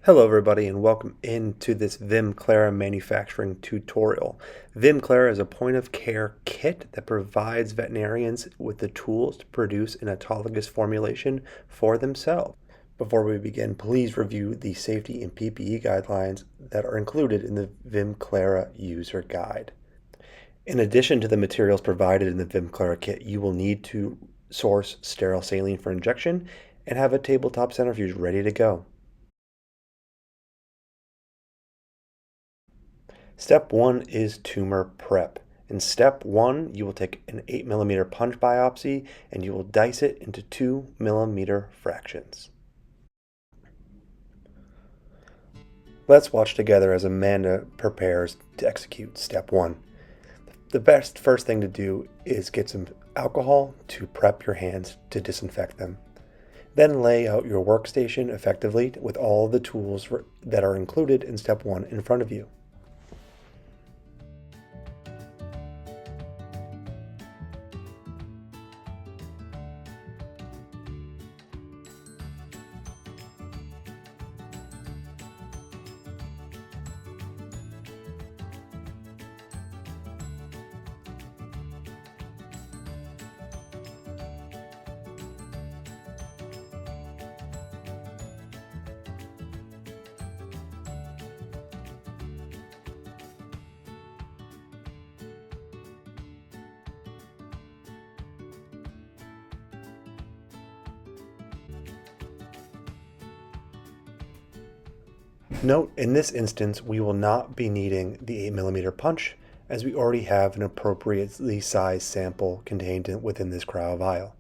Hello everybody and welcome into this VimClara manufacturing tutorial. VimClara is a point-of-care kit that provides veterinarians with the tools to produce an autologous formulation for themselves. Before we begin, please review the safety and PPE guidelines that are included in the VimClara user guide. In addition to the materials provided in the VimClara kit, you will need to source sterile saline for injection and have a tabletop centrifuge ready to go. Step 1 is tumor prep. In step 1, you will take an 8mm punch biopsy and you will dice it into 2mm fractions. Let's watch together as Amanda prepares to execute step 1. The first thing to do is get some alcohol to prep your hands to disinfect them. Then lay out your workstation effectively with all the tools that are included in step 1 in front of you. Note, in this instance, we will not be needing the 8mm punch, as we already have an appropriately sized sample contained within this cryo vial.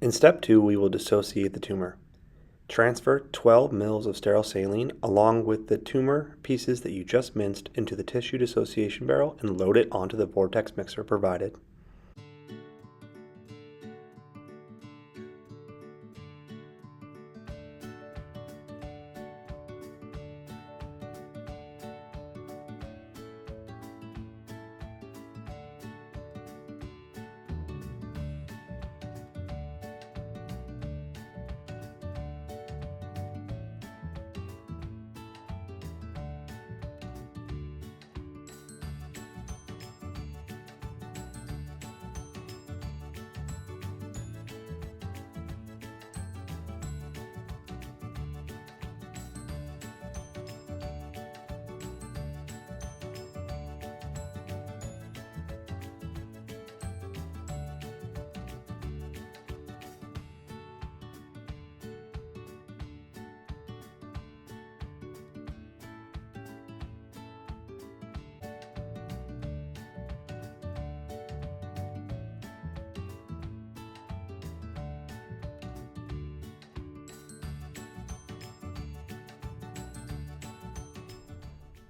In step 2, we will dissociate the tumor. Transfer 12 mL of sterile saline along with the tumor pieces that you just minced into the tissue dissociation barrel and load it onto the vortex mixer provided.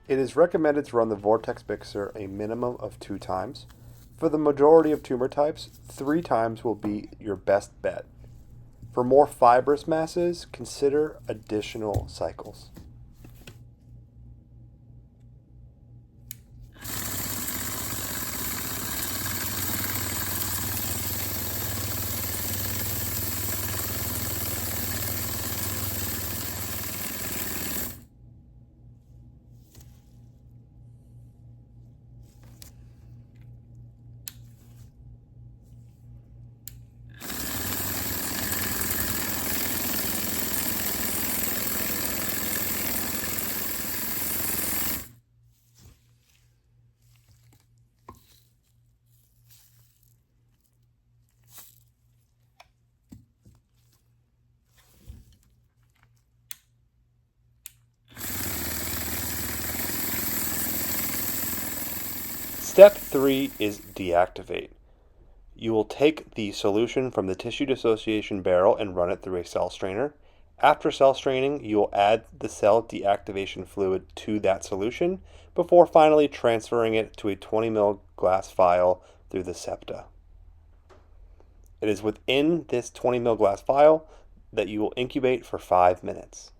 It is recommended to run the vortex mixer a minimum of 2 times. For the majority of tumor types, 3 times will be your best bet. For more fibrous masses, consider additional cycles. Step 3 is deactivate. You will take the solution from the tissue dissociation barrel and run it through a cell strainer. After cell straining, you will add the cell deactivation fluid to that solution before finally transferring it to a 20 ml glass vial through the septa. It is within this 20 ml glass vial that you will incubate for 5 minutes.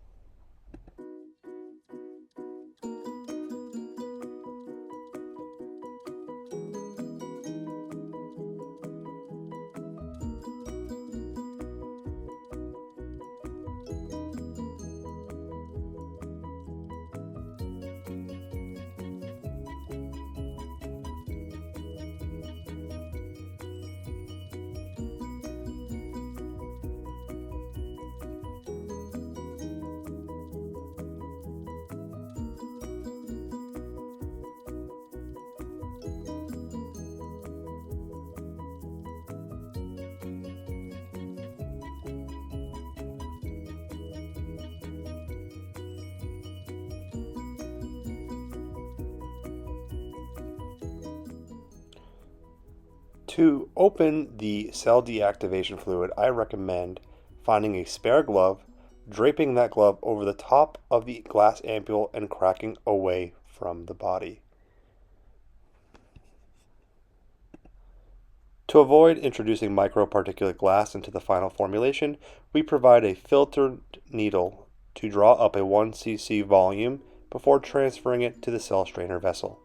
To open the cell deactivation fluid, I recommend finding a spare glove, draping that glove over the top of the glass ampule, and cracking away from the body. To avoid introducing microparticulate glass into the final formulation, we provide a filtered needle to draw up a 1 cc volume before transferring it to the cell strainer vessel.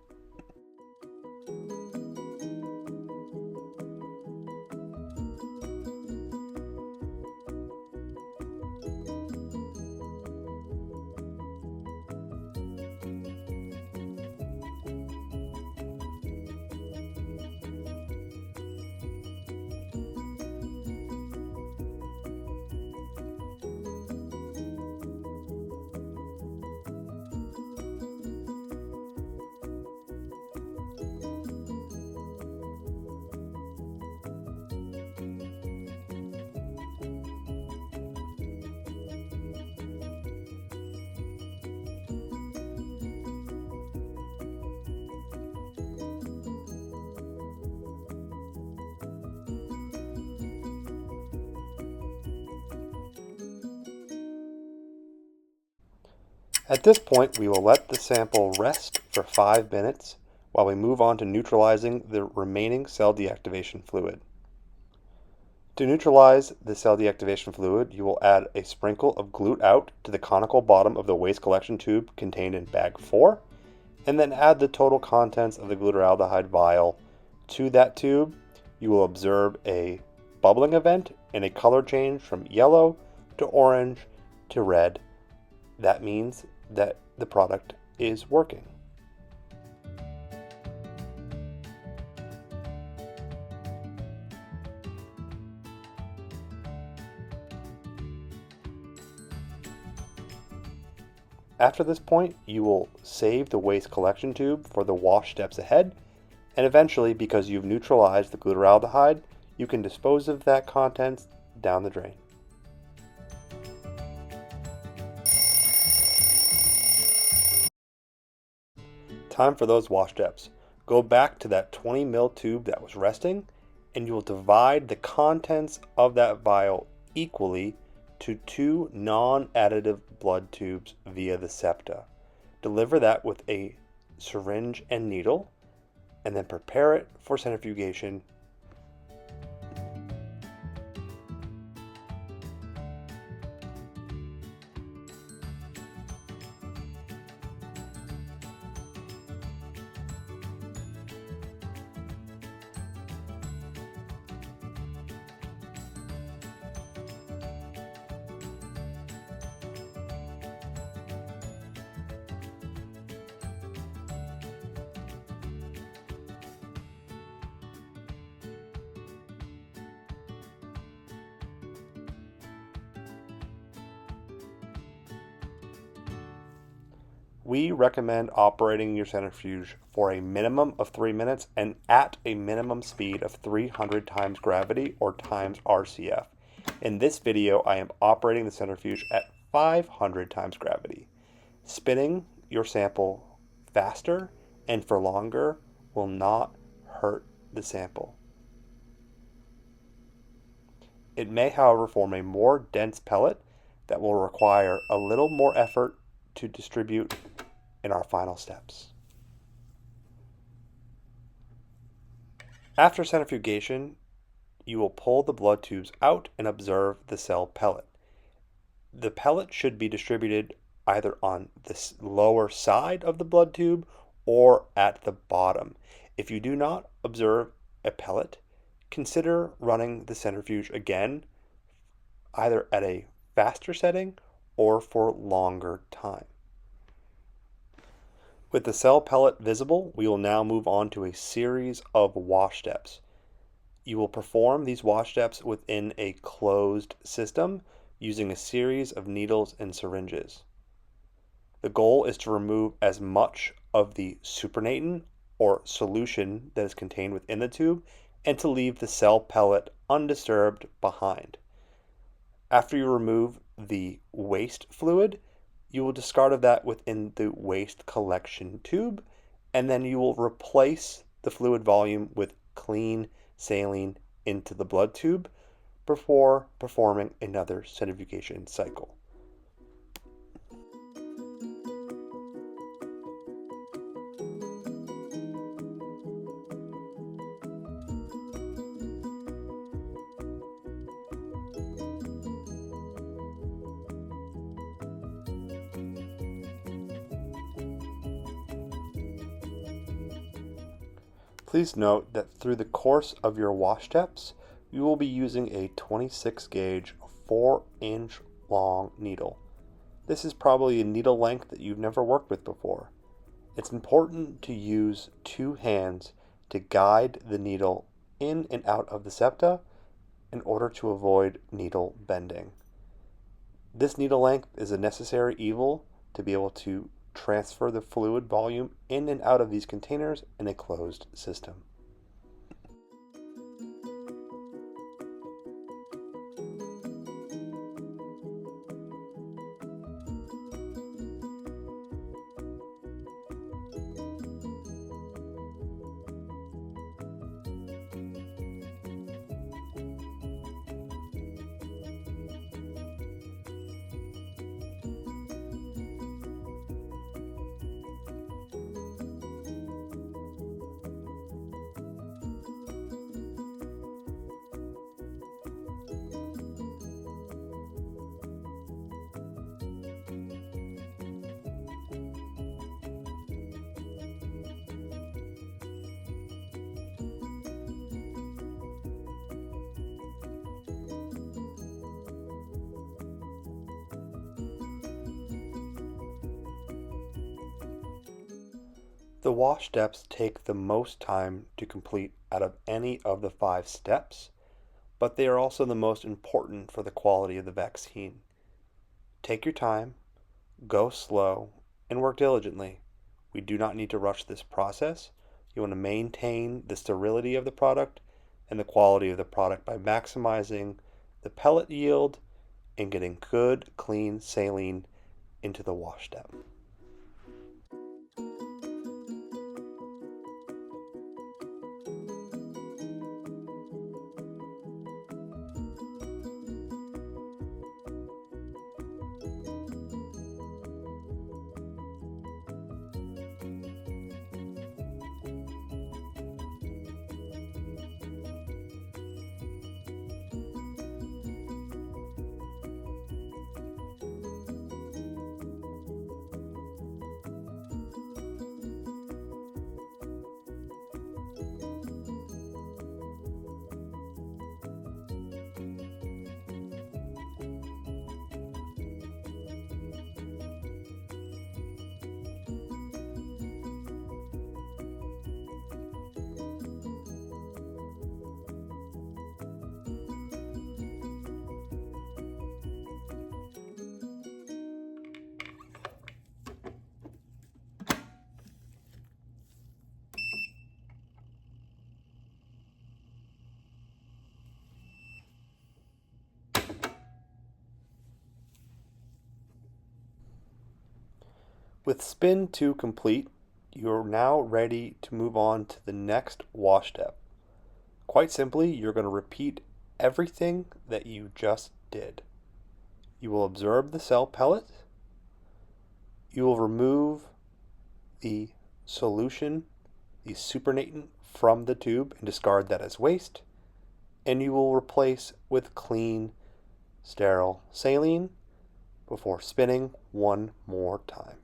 At this point, we will let the sample rest for 5 minutes while we move on to neutralizing the remaining cell deactivation fluid. To neutralize the cell deactivation fluid, you will add a sprinkle of glute out to the conical bottom of the waste collection tube contained in bag 4, and then add the total contents of the glutaraldehyde vial to that tube. You will observe a bubbling event and a color change from yellow to orange to red. That means that the product is working. After this point, you will save the waste collection tube for the wash steps ahead, and eventually, because you've neutralized the glutaraldehyde, you can dispose of that contents down the drain. Time for those wash steps. Go back to that 20 ml tube that was resting, and you will divide the contents of that vial equally to 2 non-additive blood tubes via the septa. Deliver that with a syringe and needle, and then prepare it for centrifugation. We recommend operating your centrifuge for a minimum of 3 minutes and at a minimum speed of 300 times gravity or times RCF. In this video, I am operating the centrifuge at 500 times gravity. Spinning your sample faster and for longer will not hurt the sample. It may, however, form a more dense pellet that will require a little more effort to distribute in our final steps. After centrifugation, you will pull the blood tubes out and observe the cell pellet. The pellet should be distributed either on the lower side of the blood tube or at the bottom. If you do not observe a pellet, consider running the centrifuge again, either at a faster setting or for longer time. With the cell pellet visible, we will now move on to a series of wash steps. You will perform these wash steps within a closed system using a series of needles and syringes. The goal is to remove as much of the supernatant or solution that is contained within the tube and to leave the cell pellet undisturbed behind. After you remove the waste fluid, you will discard of that within the waste collection tube, and then you will replace the fluid volume with clean saline into the blood tube before performing another centrifugation cycle. Please note that through the course of your wash steps, you will be using a 26 gauge 4-inch long needle. This is probably a needle length that you've never worked with before. It's important to use two hands to guide the needle in and out of the septa in order to avoid needle bending. This needle length is a necessary evil to be able to transfer the fluid volume in and out of these containers in a closed system. The wash steps take the most time to complete out of any of the 5 steps, but they are also the most important for the quality of the vaccine. Take your time, go slow, and work diligently. We do not need to rush this process. You want to maintain the sterility of the product and the quality of the product by maximizing the pellet yield and getting good, clean saline into the wash step. With spin 2 complete, you're now ready to move on to the next wash step. Quite simply, you're going to repeat everything that you just did. You will absorb the cell pellet. You will remove the solution, the supernatant, from the tube and discard that as waste. And you will replace with clean, sterile saline before spinning one more time.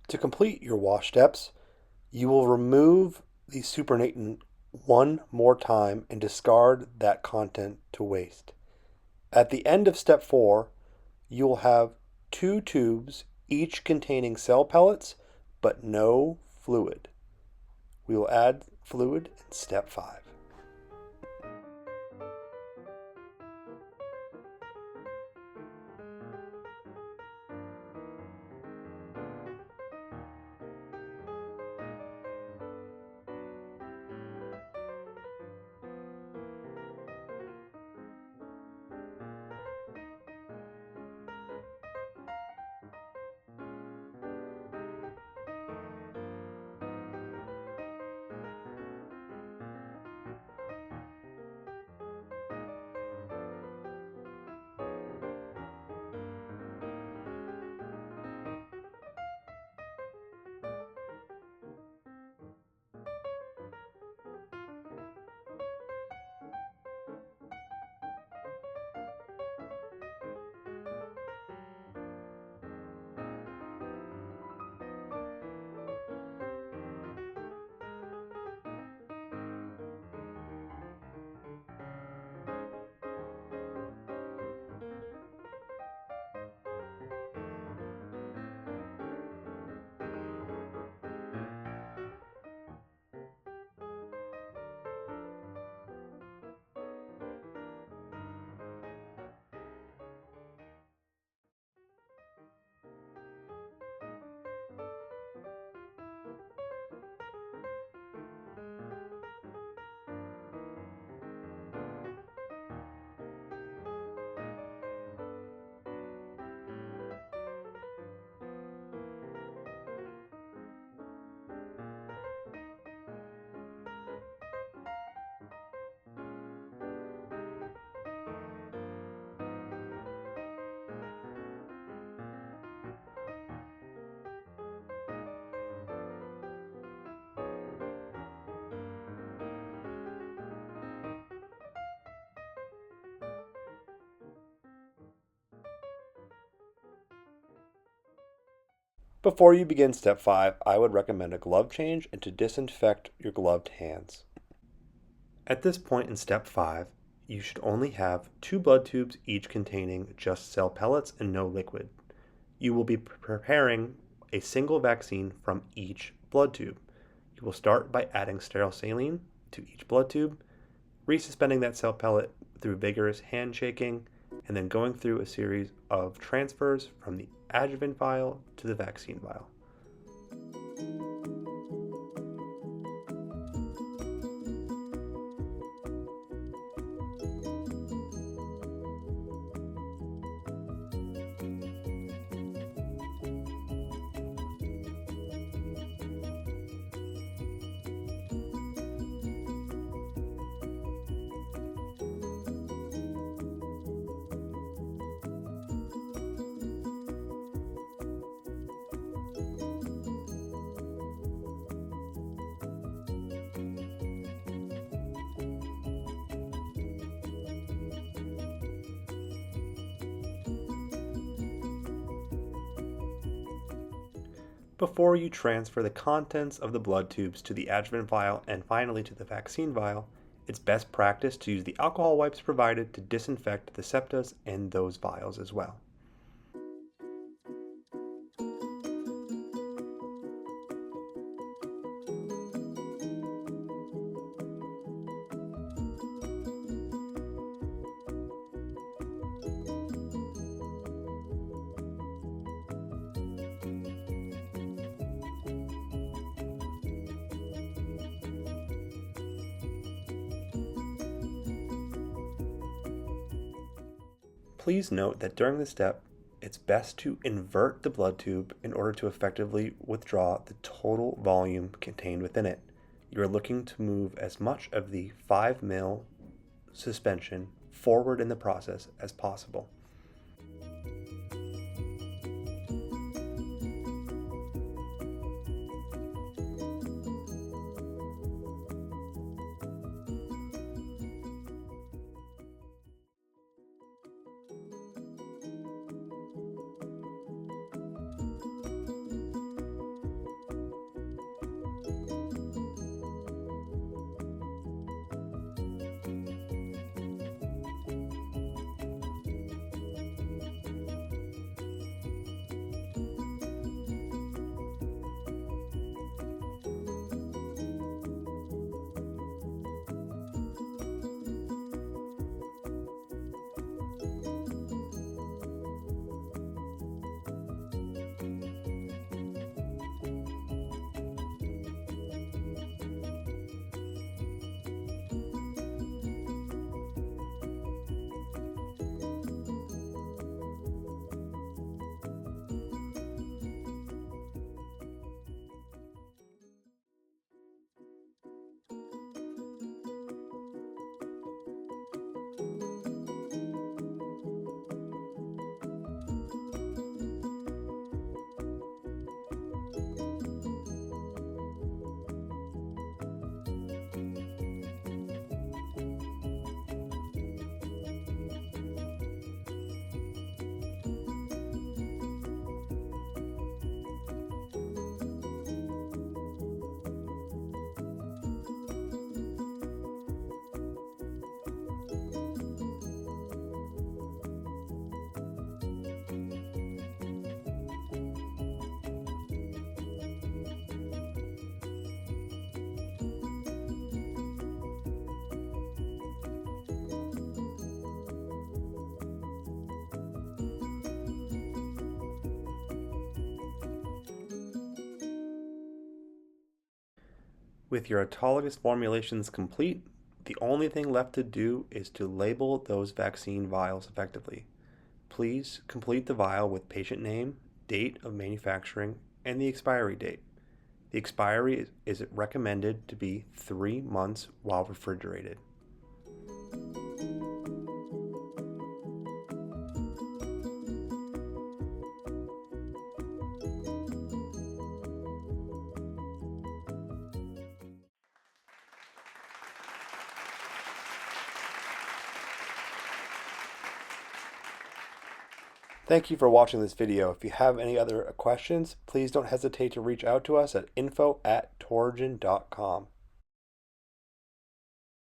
To complete your wash steps, you will remove the supernatant one more time and discard that content to waste. At the end of step 4, you will have 2 tubes, each containing cell pellets, but no fluid. We will add fluid in step 5. Before you begin step 5, I would recommend a glove change and to disinfect your gloved hands. At this point in step 5, you should only have 2 blood tubes, each containing just cell pellets and no liquid. You will be preparing a single vaccine from each blood tube. You will start by adding sterile saline to each blood tube, resuspending that cell pellet through vigorous hand shaking, and then going through a series of transfers from the adjuvant vial to the vaccine vial. Before you transfer the contents of the blood tubes to the adjuvant vial and finally to the vaccine vial, it's best practice to use the alcohol wipes provided to disinfect the septas and those vials as well. Please note that during this step, it's best to invert the blood tube in order to effectively withdraw the total volume contained within it. You are looking to move as much of the 5 ml suspension forward in the process as possible. With your autologous formulations complete, the only thing left to do is to label those vaccine vials effectively. Please complete the vial with patient name, date of manufacturing, and the expiry date. The expiry is recommended to be 3 months while refrigerated. Thank you for watching this video. If you have any other questions, please don't hesitate to reach out to us at info@torgen.com.